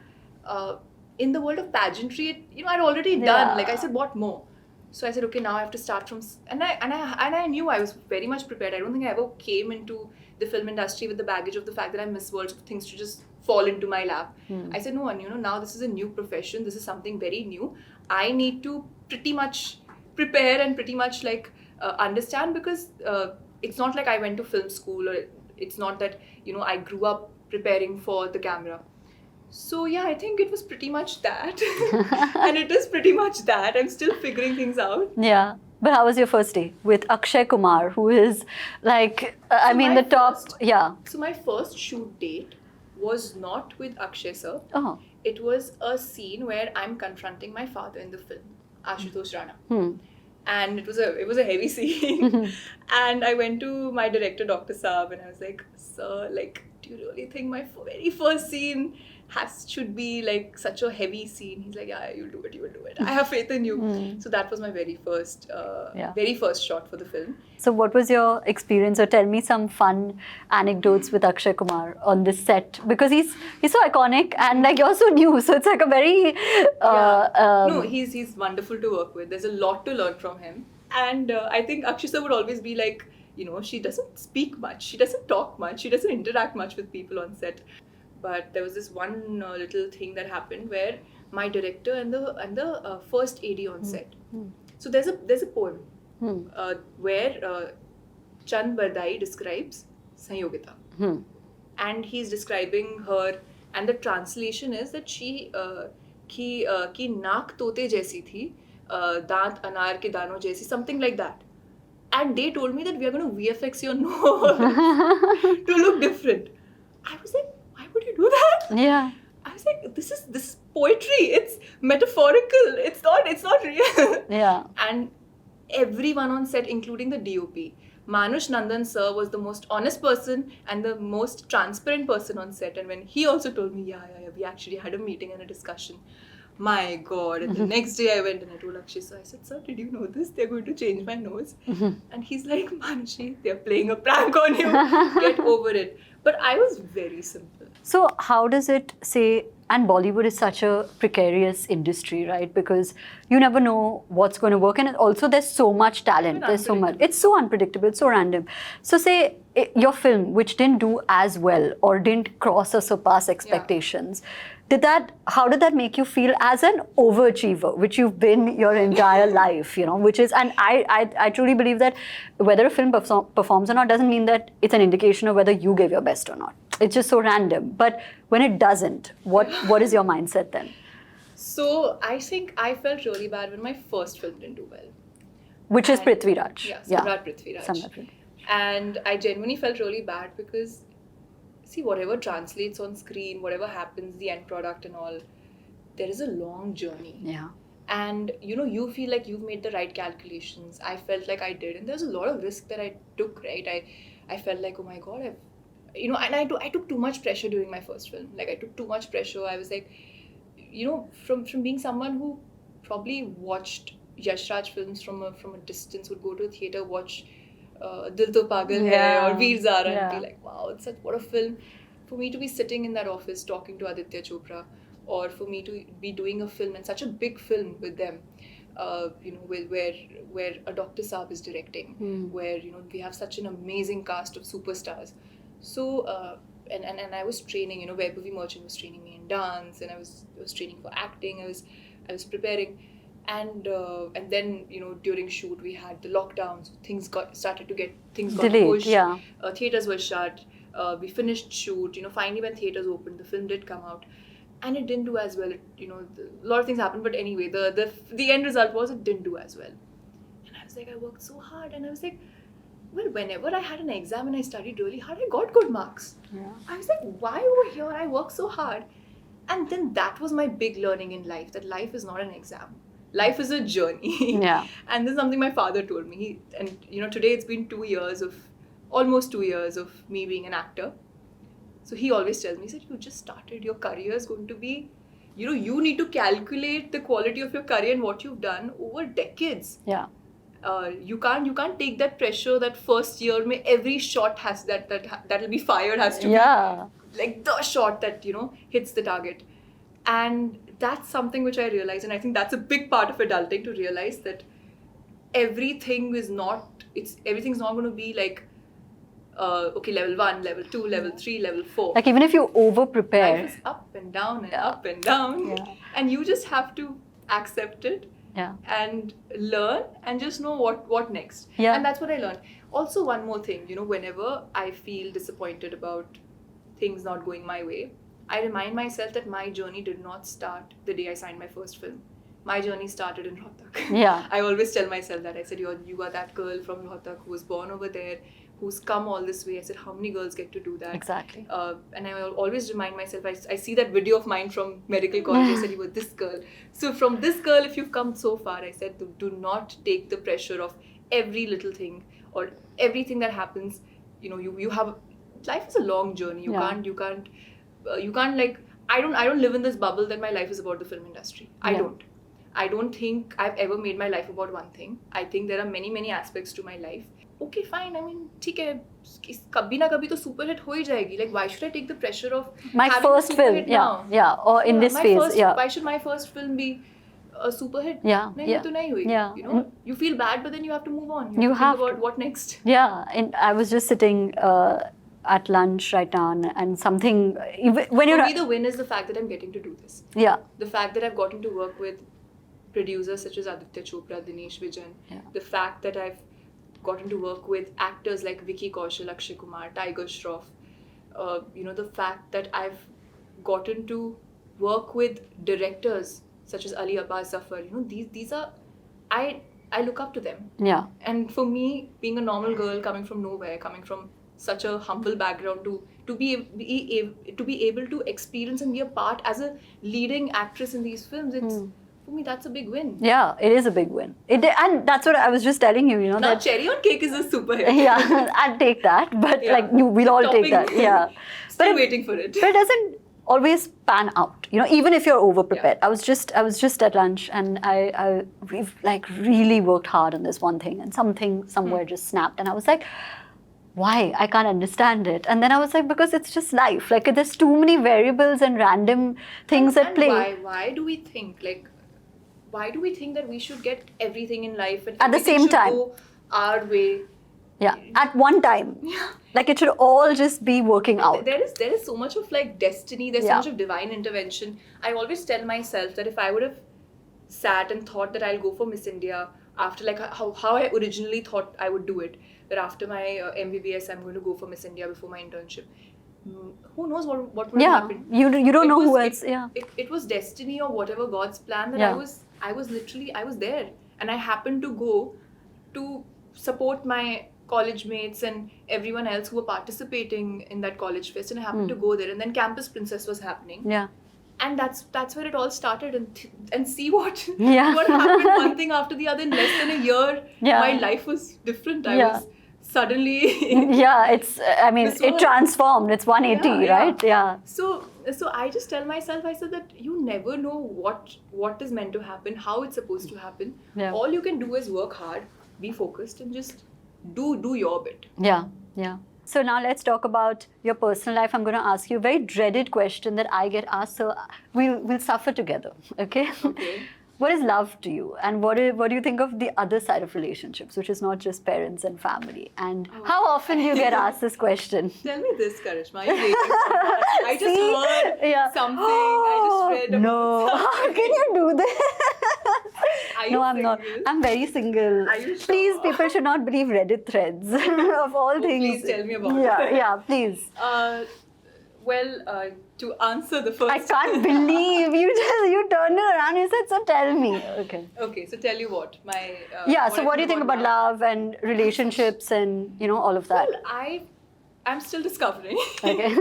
in the world of pageantry, I'd already done. Like I said, what more? So I said, okay, now I have to start from, and I knew I was very much prepared. I don't think I ever came into the film industry with the baggage of the fact that I'm Miss World, things to just fall into my lap. I said, no, and now this is a new profession. This is something very new. I need to pretty much prepare and pretty much like understand, because it's not like I went to film school, or it's not that I grew up preparing for the camera. So yeah, I think it was pretty much that. And it is pretty much that. I'm still figuring things out. Yeah. But how was your first day with Akshay Kumar, who is like, the top, yeah. So my first shoot date was not with Akshay sir. Oh. It was a scene where I'm confronting my father in the film, Ashutosh Rana. And it was a heavy scene. And I went to my director, Dr. Saab, and I was like, sir, like, do you really think my very first scene should be like such a heavy scene? He's like, yeah, you will do it. I have faith in you. So that was my very first shot for the film. So what was your experience, or tell me some fun anecdotes with Akshay Kumar on this set, because he's so iconic and like you're so new, so it's like a very no, he's wonderful to work with. There's a lot to learn from him, and I think Akshay sir would always be like, she doesn't speak much, she doesn't talk much, she doesn't interact much with people on set. But there was this one little thing that happened where my director and the first AD on set. So there's a poem where Chand Bardai describes Sanyogita, and he's describing her, and the translation is that she ki naak tote jaisi thi, daant anar ke dano jaisi, something like that. And they told me that we are going to VFX your nose to look different. I was like, why would you do that? Yeah. I was like, this is poetry. It's metaphorical. It's not real. Yeah. And everyone on set, including the DOP, Manush Nandan sir was the most honest person and the most transparent person on set. And when he also told me, yeah, we actually had a meeting and a discussion. My God. And the next day I went and I told Akshay, so I said, sir, did you know this? They're going to change my nose. And he's like, Manushi, they're playing a prank on you. Get over it. But I was very simple. So how does it say, and Bollywood is such a precarious industry, right? Because you never know what's going to work. And also there's so much talent. There's so much. It's so unpredictable. It's so random. So say your film, which didn't do as well or didn't cross or surpass expectations, how did that make you feel as an overachiever, which you've been your entire life, which is, and I truly believe that whether a film performs or not doesn't mean that it's an indication of whether you gave your best or not. It's just so random. But when it doesn't, what is your mindset then? So I think I felt really bad when my first film didn't do well. Which is Prithvi Raj. Yeah, Samrat Prithvi Raj. And I genuinely felt really bad because, see, whatever translates on screen, whatever happens, the end product and all, there is a long journey. Yeah. And you feel like you've made the right calculations. I felt like I did. And there's a lot of risk that I took, right? I felt like, oh my God, and I took too much pressure during my first film. Like I took too much pressure. I was like, from being someone who probably watched Yash Raj films from a distance, would go to a theatre, watch Dil To Pagal Hai or Veer Zara and be like, wow, what a film. For me to be sitting in that office talking to Aditya Chopra, or for me to be doing a film, and such a big film with them, where a Dr. Saab is directing, where we have such an amazing cast of superstars. So and I was training, Vaibhavi Merchant was training me in dance, and I was training for acting. I was preparing. And then during shoot we had the lockdowns. Things got delayed, pushed. yeah. Theaters were shut. We finished shoot, finally when theatres opened, the film did come out. And it didn't do as well. A lot of things happened, but anyway, the end result was it didn't do as well. And I was like, I worked so hard, and I was like, well, whenever I had an exam and I studied really hard, I got good marks. Yeah. I was like, why over here I work so hard? And then that was my big learning in life, that life is not an exam. Life is a journey. Yeah. And this is something my father told me. Today it's been almost 2 years of me being an actor. So he always tells me, he said, you just started, your career is going to be, you need to calculate the quality of your career and what you've done over decades. Yeah. You can't take that pressure that first year mein every shot has that'll be fired has to be like the shot that hits the target. And that's something which I realized, and I think that's a big part of adulting, to realize that everything's not going to be like okay, level 1, level 2, level 3, level 4. Like even if you over prepare, life is up and down and up and down, and you just have to accept it. Yeah. And learn and just know what next. Yeah. And that's what I learned. Also, one more thing, whenever I feel disappointed about things not going my way, I remind myself that my journey did not start the day I signed my first film. My journey started in Rohtak. Yeah. I always tell myself that. I said, you are that girl from Rohtak who was born over there, who's come all this way. I said, how many girls get to do that? Exactly. And I will always remind myself, I see that video of mine from medical college. I said, you were this girl. So from this girl, if you've come so far, I said, do not take the pressure of every little thing or everything that happens. You have, life is a long journey. You can't like, I don't live in this bubble that my life is about the film industry. I don't think I've ever made my life about one thing. I think there are many, many aspects to my life. Okay, fine. I mean, ठीक है, कभी ना कभी तो super hit हो ही जाएगी. Like, why should I take the pressure of my having first a super film? hit now? Or in this phase, Why should my first film be a super hit? नहीं तो नहीं हुई. Yeah. You feel bad, but then you have to move on. You have to think to. about what next. Yeah, and I was just sitting at lunch right now, and something when you're For me, the win is the fact that I'm getting to do this. Yeah. The fact that I've gotten to work with producers such as Aditya Chopra, Dinesh Vijan. Yeah. The fact that I've gotten to work with actors like Vicky Kaushal, Akshay Kumar, Tiger Shroff. The fact that I've gotten to work with directors such as Ali Abbas Zafar. These are, I look up to them. Yeah. And for me, being a normal girl coming from nowhere, coming from such a humble background, to be able to experience and be a part as a leading actress in these films, for me, that's a big win. Yeah, it is a big win. And that's what I was just telling you, Now, that cherry on cake is a super hit. Yeah, I'd take that, but we'll all take that. Yeah. Still waiting for it. But it doesn't always pan out, even if you're over prepared. Yeah. I was just at lunch, and we've like really worked hard on this one thing, and something somewhere just snapped, and I was like, why? I can't understand it. And then I was like, because it's just life. Like, there's too many variables and random things at play. Why do we think that we should get everything in life and at the same time go our way? Yeah, at one time. Yeah. Like, it should all just be working out. There is so much of like destiny. There's so much of divine intervention. I always tell myself that if I would have sat and thought that I'll go for Miss India after like how I originally thought I would do it, that after my MBBS I'm going to go for Miss India before my internship. Who knows what would have happened? You don't know who else. It was destiny or whatever God's plan that I was there, and I happened to go to support my college mates and everyone else who were participating in that college fest, and I happened to go there, and then Campus Princess was happening. Yeah. And that's where it all started, and see what happened, one thing after the other. In less than a year, my life was different. I was suddenly it transformed. It's 180, right? Yeah. So I just tell myself, I said that you never know what is meant to happen, how it's supposed to happen. Yeah. All you can do is work hard, be focused, and just do your bit. Yeah. So now let's talk about your personal life. I'm going to ask you a very dreaded question that I get asked, so we'll suffer together, okay? Okay. What is love to you? And what do you think of the other side of relationships, which is not just parents and family? And how often do you get asked this question? Tell me this, Karishma. I just heard something. I just read about No, how can you do this? Are you No, I'm not. single? I'm very single. Are you sure? Please, people should not believe Reddit threads of all things. Please tell me about Yeah, it. yeah, please. To answer the first. I can't believe you turned it around and said, so tell me. Okay. Okay, so tell you what my. Yeah. So, what do you think about love and relationships and all of that? Well, I'm still discovering. Okay.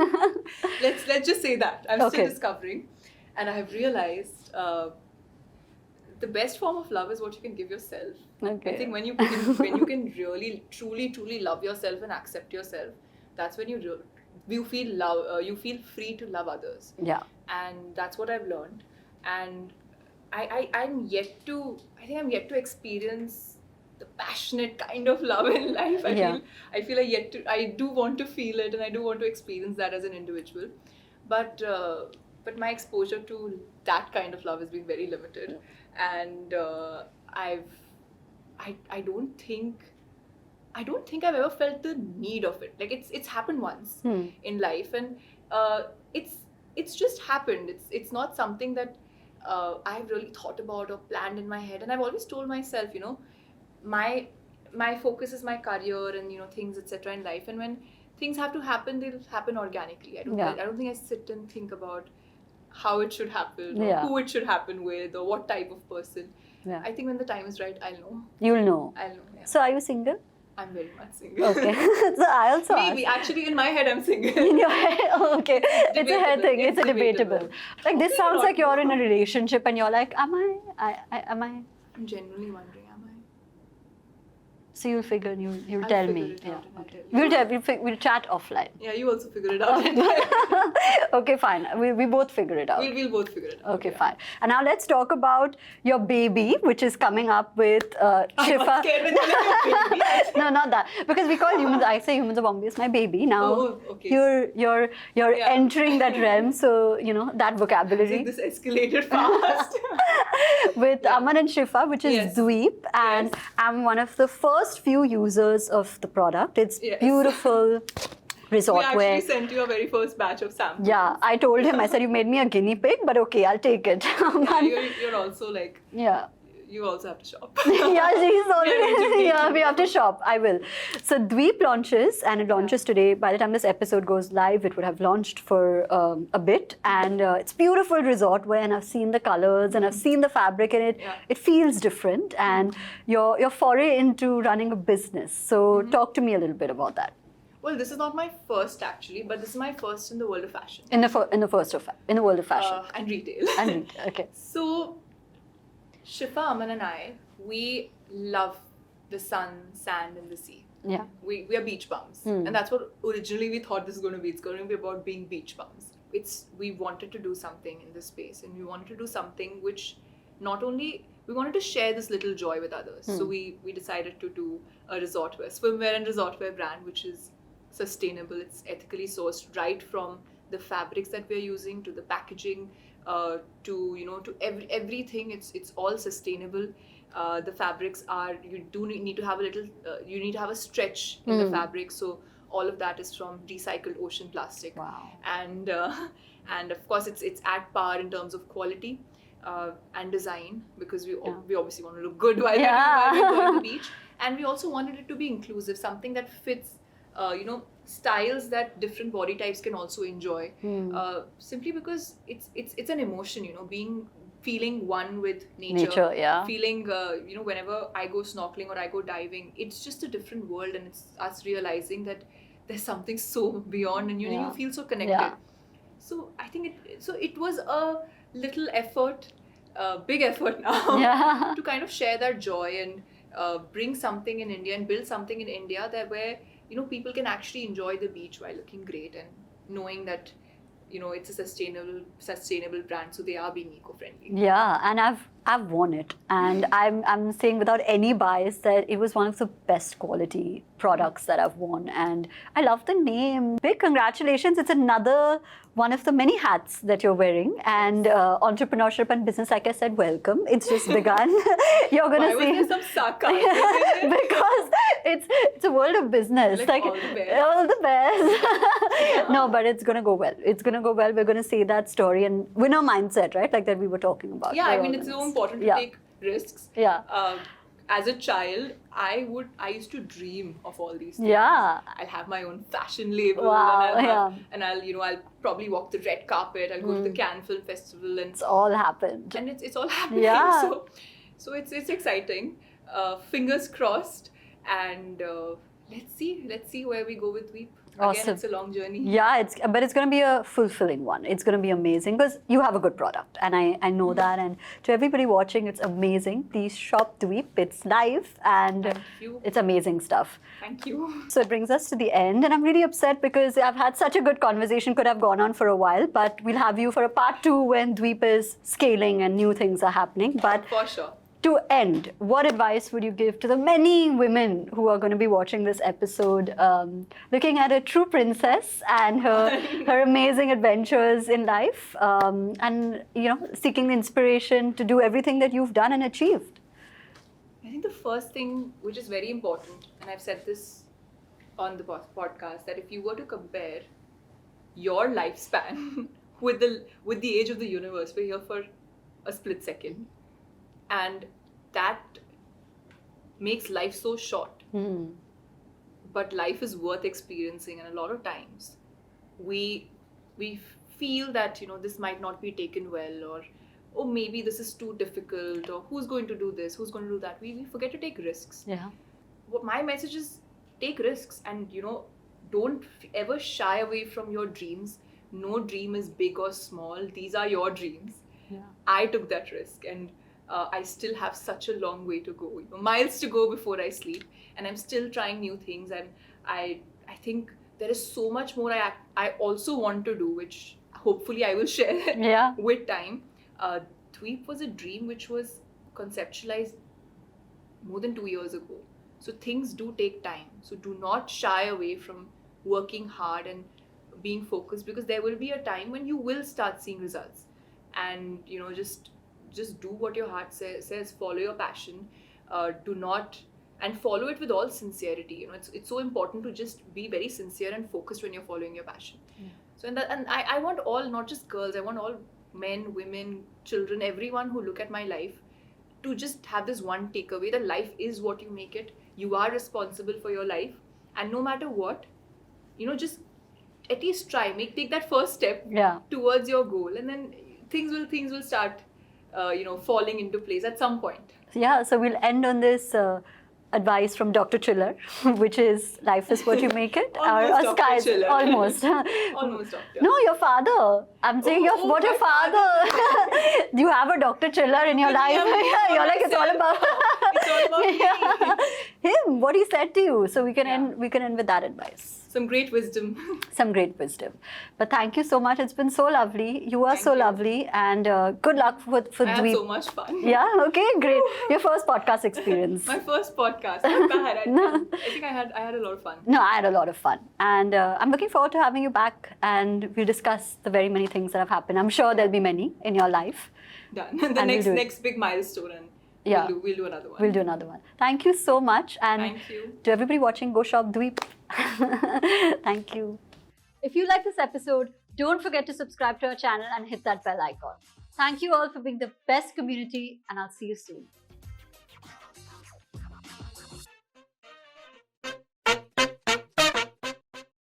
let's just say that I'm Okay. still discovering, and I have realized the best form of love is what you can give yourself. Okay. I think when you can really truly love yourself and accept yourself, that's when you feel love. You feel free to love others. Yeah. And that's what I've learned. And I'm yet to experience the passionate kind of love in life. I feel I do want to feel it, and I do want to experience that as an individual. But my exposure to that kind of love has been very limited, and I don't think I've ever felt the need of it. Like it's happened once in life, and it's just happened. It's not something that I've really thought about or planned in my head. And I've always told myself, my focus is my career and things, etc. in life. And when things have to happen, they'll happen organically. I don't think I sit and think about how it should happen, or who it should happen with, or what type of person. Yeah. I think when the time is right, I'll know. You'll know. I'll know. Yeah. So, are you single? I'm very much single. Okay. So I also Maybe actually in my head I'm single. In your head? Oh, okay. It's a head thing. It's a debatable. Like this sounds like you're in a relationship and you're like, am I? I'm genuinely wondering, am I? So you'll figure and you'll I'll tell figure me. it Yeah. out and I'll Okay. tell you. We'll chat offline. Yeah, you also figure it out. Okay, fine. We both figure it out. We'll both figure it out. Okay, fine. And now let's talk about your baby, which is coming up with Shifa. I'm scared when you say baby. No, not that. Because we call humans. I say humans of Bombay is my baby. Now okay. you're entering that realm. So that vocabulary This escalated fast. with Aman and Shifa, which is Dweep, and I'm one of the first few users of the product. It's beautiful. Resort we wear. actually sent you a very first batch of samples. Yeah, I told him, I said, you made me a guinea pig, but okay, I'll take it. Yeah, you're also like, you also have to shop. Yeah, she's already, we have to shop. I will. So Dweep launches, and it launches today. By the time this episode goes live, it would have launched for a bit. And it's beautiful resort wear, and I've seen the colors, and I've seen the fabric in it. It feels different, and your foray into running a business. So talk to me a little bit about that. Well, this is not my first actually, but this is my first in the world of fashion. In the world of fashion. And retail. And retail, okay. So, Shifa, Aman and I, we love the sun, sand and the sea. Yeah. We are beach bums. And that's what originally we thought this was going to be. It's going to be about being beach bums. We wanted to do something in this space, and we wanted to do something which not only, we wanted to share this little joy with others. So we decided to do a resort wear, swimwear and resort wear brand, which is sustainable. It's ethically sourced, right from the fabrics that we're using to the packaging, to everything. It's all sustainable. The fabrics are, you do need to have you need to have a stretch in the fabric. So all of that is from recycled ocean plastic. Wow. And of course it's at par in terms of quality and design, because we obviously want to look good while we're going to the beach. And we also wanted it to be inclusive, something that fits styles that different body types can also enjoy. Simply because it's an emotion, feeling one with nature. Feeling, whenever I go snorkeling or I go diving, it's just a different world, and it's us realizing that there's something so beyond, and you feel so connected. So I think it was a little effort, big effort now, to kind of share that joy and bring something in India and build something in India where people can actually enjoy the beach while looking great, and knowing that it's a sustainable brand, so they are being eco-friendly. Yeah, and I've worn it, and I'm saying without any bias that it was one of the best quality products that I've worn, and I love the name. Big congratulations! It's another one of the many hats that you're wearing, and entrepreneurship and business, like I said, welcome. It's just begun. You're gonna see. Why was there some sarcasm? Because it's a world of business. Like all the best. All the best. No, but it's gonna go well. It's gonna go well. We're gonna say that story and winner mindset, right? Like that we were talking about. Yeah, I mean, it's so important to take risks. Yeah. As a child, I used to dream of all these things. Yeah. I'll have my own fashion label, Wow, and I'll probably walk the red carpet. I'll go to the Cannes Film Festival, and It's all happened. it's all happening. Yeah. So it's exciting. Fingers crossed, and let's see where we go with Veep. Again, Awesome. it's a long journey. Yeah, but it's going to be a fulfilling one. It's going to be amazing because you have a good product, and I know that. And to everybody watching, it's amazing. Please shop Dweep. It's live, and Thank you. it's amazing stuff. Thank you. So it brings us to the end, and I'm really upset because I've had such a good conversation. Could have gone on for a while, but we'll have you for a part 2 when Dweep is scaling and new things are happening. But For sure. to end, what advice would you give to the many women who are going to be watching this episode, looking at a true princess and her amazing adventures in life, and seeking the inspiration to do everything that you've done and achieved? I think the first thing, which is very important, and I've said this on the podcast, that if you were to compare your lifespan with the age of the universe, we're here for a split second, and that makes life so short. But life is worth experiencing, and a lot of times we feel that this might not be taken well, or oh, maybe this is too difficult, or who's going to do this, who's going to do that. We forget to take risks. Yeah. What my message is, take risks, and don't ever shy away from your dreams. No dream is big or small. These are your dreams. Yeah. I took that risk, and I still have such a long way to go, miles to go before I sleep, and I'm still trying new things. I think there is so much more I also want to do, which hopefully I will share Yeah. with time. Dweep was a dream which was conceptualized more than 2 years ago. So things do take time. So do not shy away from working hard and being focused, because there will be a time when you will start seeing results. And just do what your heart says. Follow your passion. And follow it with all sincerity. It's so important to just be very sincere and focused when you're following your passion. Yeah. So I want all, not just girls, I want all men, women, children, everyone who look at my life to just have this one takeaway, that life is what you make it. You are responsible for your life, and no matter what, just at least try, take that first step towards your goal, and then things will start falling into place at some point. Yeah, so we'll end on this advice from Dr. Chhillar, which is life is what you make it. Almost Dr. Chhillar. Almost. Almost doctor. No, your father. I'm saying your father. You have a Dr. Chhillar in your life. Yeah, you're like, it's all about me. him, what he said to you. So we can end with that advice. Some great wisdom. Some great wisdom. But thank you so much. It's been so lovely. You are Thank so you. lovely, and good luck for I had Dweep. so much fun. Yeah, okay, great. Your first podcast experience. My first podcast. Not bad. I think I had a lot of fun. No, I had a lot of fun. And I'm looking forward to having you back, and we'll discuss the very many things that have happened. I'm sure there'll be many in your life. Done. The And we'll do it. next big milestone, and Yeah. we'll do another one. We'll do another one. Thank you so much. And Thank you. to everybody watching, go shop Dweep. Thank you. If you like this episode, don't forget to subscribe to our channel and hit that bell icon. Thank you all for being the best community, and I'll see you soon.